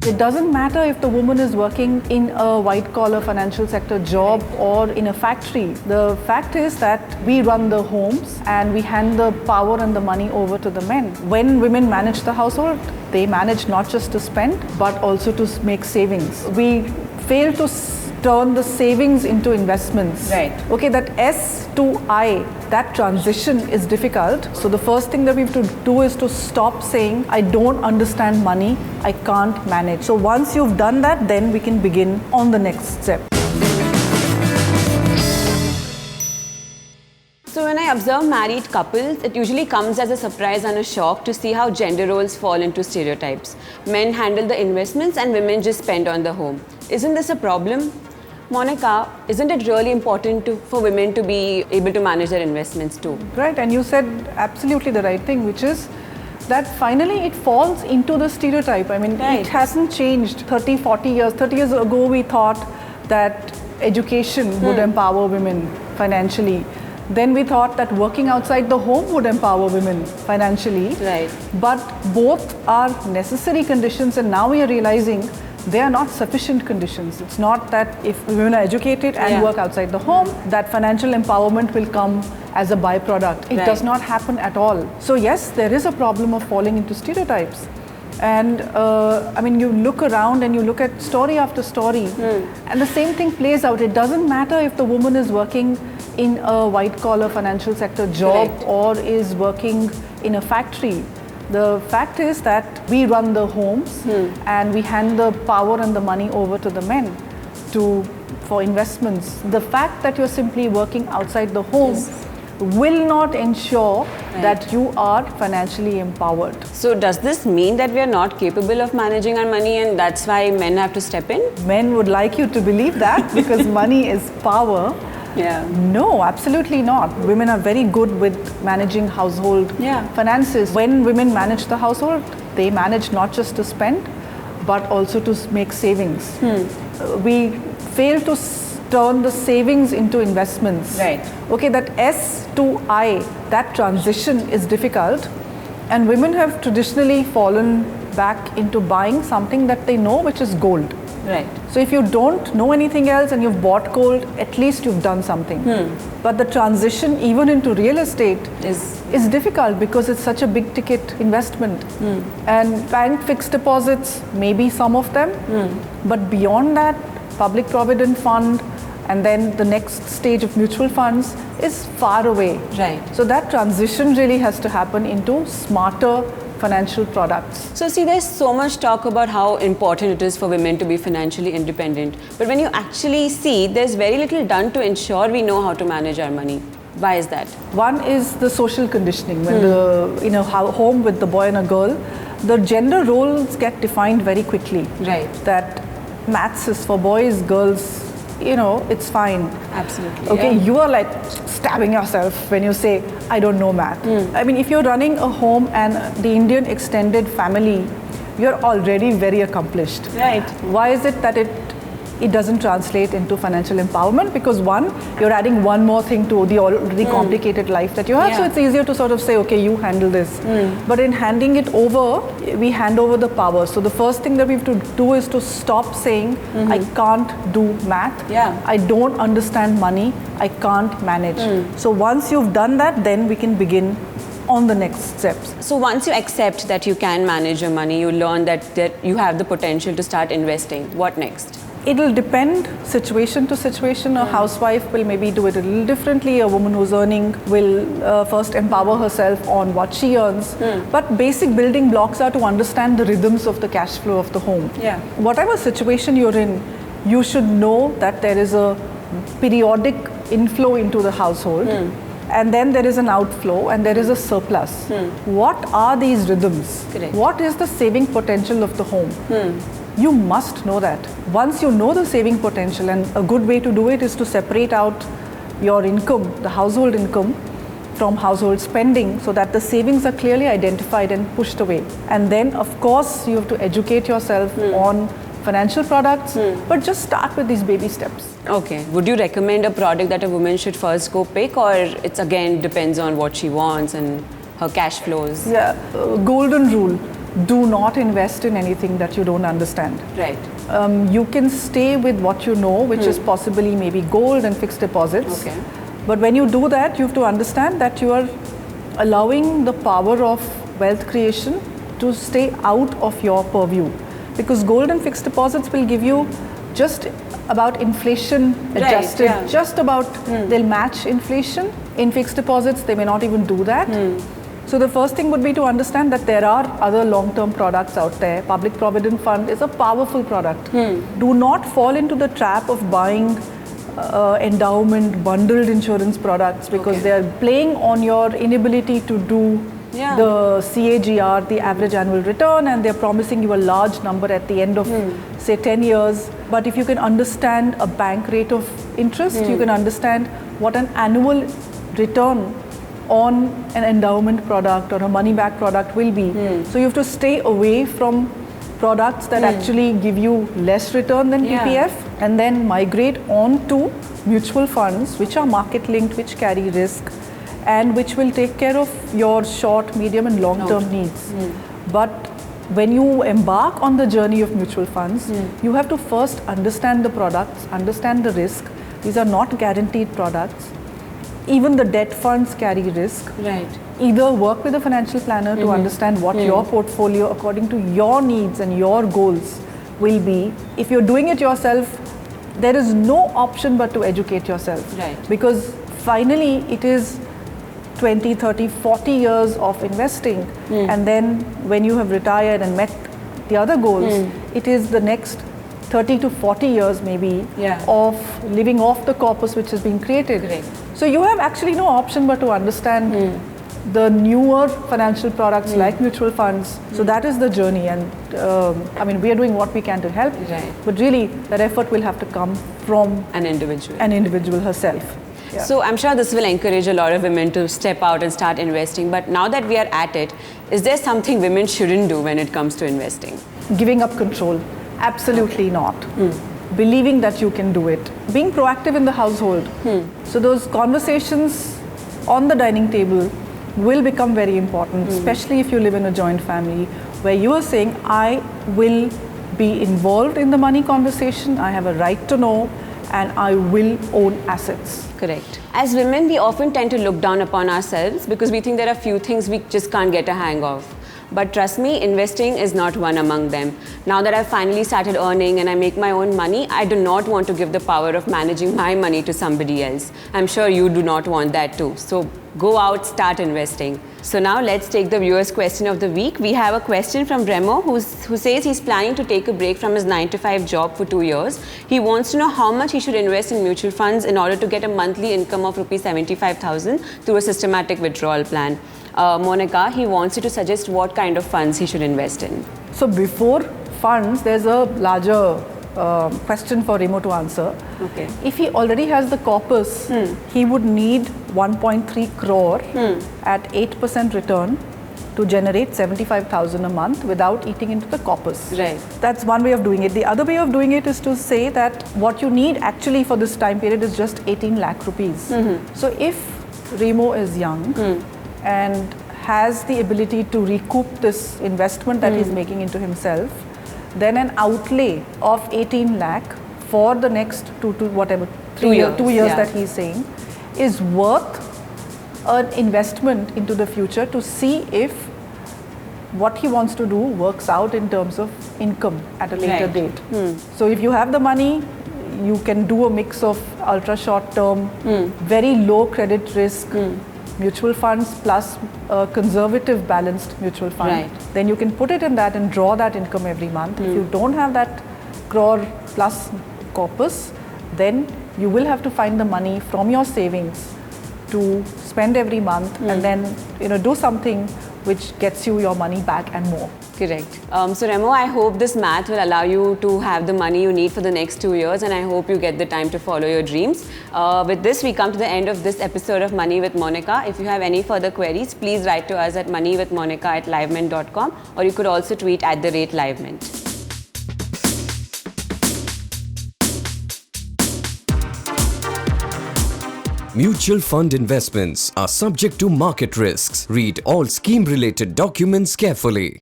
It doesn't matter if the woman is working in a white-collar financial sector job or in a factory. The fact is that we run the homes and we hand the power and the money over to the men. When women manage the household, they manage not just to spend, but also to make savings. We fail to turn the savings into investments. Right. Okay, that S to I, that transition is difficult. So the first thing that we have to do is to stop saying, I don't understand money, I can't manage. So once you've done that, then we can begin on the next step. So when I observe married couples, it usually comes as a surprise and a shock to see how gender roles fall into stereotypes. Men handle the investments and women just spend on the home. Isn't this a problem? Monika, isn't it really important for women to be able to manage their investments too? Right, and you said absolutely the right thing, which is that finally it falls into the stereotype. I mean, Right. It hasn't changed 30, 40 years. 30 years ago, we thought that education would empower women financially. Then we thought that working outside the home would empower women financially. Right. But both are necessary conditions, and now we are realizing they are not sufficient conditions. It's not that if women are educated and work outside the home, that financial empowerment will come as a byproduct. It does not happen at all. So yes, there is a problem of falling into stereotypes. And I mean, you look around and you look at story after story, and the same thing plays out. It doesn't matter if the woman is working in a white-collar financial sector job or is working in a factory. The fact is that we run the homes and we hand the power and the money over to the men for investments. The fact that you're simply working outside the home will not ensure that you are financially empowered. So does this mean that we are not capable of managing our money and that's why men have to step in? Men would like you to believe that because money is power. Yeah. No, absolutely not. Women are very good with managing household finances. When women manage the household, they manage not just to spend, but also to make savings. We fail to turn the savings into investments. Right. Okay, that S to I, that transition is difficult. And women have traditionally fallen back into buying something that they know, which is gold. Right. So if you don't know anything else and you've bought gold, at least you've done something. But the transition even into real estate is difficult because it's such a big ticket investment. And bank fixed deposits, maybe some of them, but beyond that, public provident fund and then the next stage of mutual funds is far away. Right. So that transition really has to happen into smarter financial products. So see, there's so much talk about how important it is for women to be financially independent. But when you actually see, there's very little done to ensure we know how to manage our money. Why is that? One is the social conditioning. When in a home with the boy and a girl, the gender roles get defined very quickly. Right. That maths is for boys, girls, it's fine. Absolutely. Okay, you are like stabbing yourself when you say, I don't know math. I mean, if you're running a home and the Indian extended family, you're already very accomplished. Right. Why is it that it doesn't translate into financial empowerment? Because one, you're adding one more thing to the already complicated life that you have. So it's easier to sort of say, okay, you handle this. But in handing it over, we hand over the power. So the first thing that we have to do is to stop saying, I can't do math. I don't understand money. I can't manage. So once you've done that, then we can begin on the next steps. So once you accept that you can manage your money, you learn that you have the potential to start investing. What next? It'll depend situation to situation. A housewife will maybe do it a little differently. A woman who's earning will first empower herself on what she earns. But basic building blocks are to understand the rhythms of the cash flow of the home. Whatever situation you're in, you should know that there is a periodic inflow into the household. And then there is an outflow and there is a surplus. What are these rhythms? Correct. What is the saving potential of the home? You must know that. Once you know the saving potential, and a good way to do it is to separate out your income, the household income, from household spending, so that the savings are clearly identified and pushed away. And then, of course, you have to educate yourself on financial products, but just start with these baby steps. Okay. Would you recommend a product that a woman should first go pick, or it's again depends on what she wants and her cash flows? Yeah, golden rule. do not invest in anything that you don't understand. Right. You can stay with what you know, which is possibly maybe gold and fixed deposits. Okay. But when you do that, you have to understand that you are allowing the power of wealth creation to stay out of your purview. Because gold and fixed deposits will give you just about inflation adjusted, Right, yeah. just about they'll match inflation. In fixed deposits, they may not even do that. So the first thing would be to understand that there are other long-term products out there. Public Provident Fund is a powerful product. Do not fall into the trap of buying endowment bundled insurance products, because they are playing on your inability to do the CAGR, the average annual return, and they're promising you a large number at the end of say 10 years. But if you can understand a bank rate of interest, you can understand what an annual return on an endowment product or a money back product will be. So you have to stay away from products that actually give you less return than PPF, and then migrate on to mutual funds which are market linked, which carry risk, and which will take care of your short, medium and long term needs. But when you embark on the journey of mutual funds, you have to first understand the products, understand the risk. These are not guaranteed products. Even the debt funds carry risk. Right. Either work with a financial planner to understand what your portfolio according to your needs and your goals will be. If you're doing it yourself, there is no option but to educate yourself. Right. Because finally it is 20, 30, 40 years of investing, and then when you have retired and met the other goals, it is the next 30 to 40 years maybe of living off the corpus which has been created. Correct. So you have actually no option but to understand the newer financial products like mutual funds. So that is the journey, and I mean, we are doing what we can to help, but really that effort will have to come from An individual. an individual herself. Yeah. So I'm sure this will encourage a lot of women to step out and start investing. But now that we are at it, is there something women shouldn't do when it comes to investing? Giving up control, absolutely not. Believing that you can do it. Being proactive in the household. So those conversations on the dining table will become very important, especially if you live in a joint family, where you are saying, I will be involved in the money conversation, I have a right to know, and I will own assets. Correct. As women, we often tend to look down upon ourselves because we think there are few things we just can't get a hang of. But trust me, investing is not one among them. Now that I've finally started earning and I make my own money, I do not want to give the power of managing my money to somebody else. I'm sure you do not want that too. So go out, start investing. So now let's take the viewer's question of the week. We have a question from Remo who says he's planning to take a break from his 9-to-5 job for 2 years. He wants to know how much he should invest in mutual funds in order to get a monthly income of rupees 75,000 through a systematic withdrawal plan. Monika, he wants you to suggest what kind of funds he should invest in. So before funds, there's a larger question for Remo to answer. Okay. If he already has the corpus, he would need 1.3 crore at 8% return to generate 75,000 a month without eating into the corpus. Right. That's one way of doing it. The other way of doing it is to say that what you need actually for this time period is just 18 lakh rupees. So if Remo is young and has the ability to recoup this investment that he's making into himself, then an outlay of 18 lakh for the next 2 years that he's saying is worth an investment into the future to see if what he wants to do works out in terms of income at a later date. So if you have the money, you can do a mix of ultra short term, very low credit risk, mutual funds plus a conservative balanced mutual fund. Then you can put it in that and draw that income every month. If you don't have that crore plus corpus, then you will have to find the money from your savings to spend every month and then do something which gets you your money back and more. Correct. So Remo, I hope this math will allow you to have the money you need for the next 2 years, and I hope you get the time to follow your dreams. With this, we come to the end of this episode of Money with Monika. If you have any further queries, please write to us at moneywithmonika@livemint.com, or you could also tweet @livemint. Mutual fund investments are subject to market risks. Read all scheme-related documents carefully.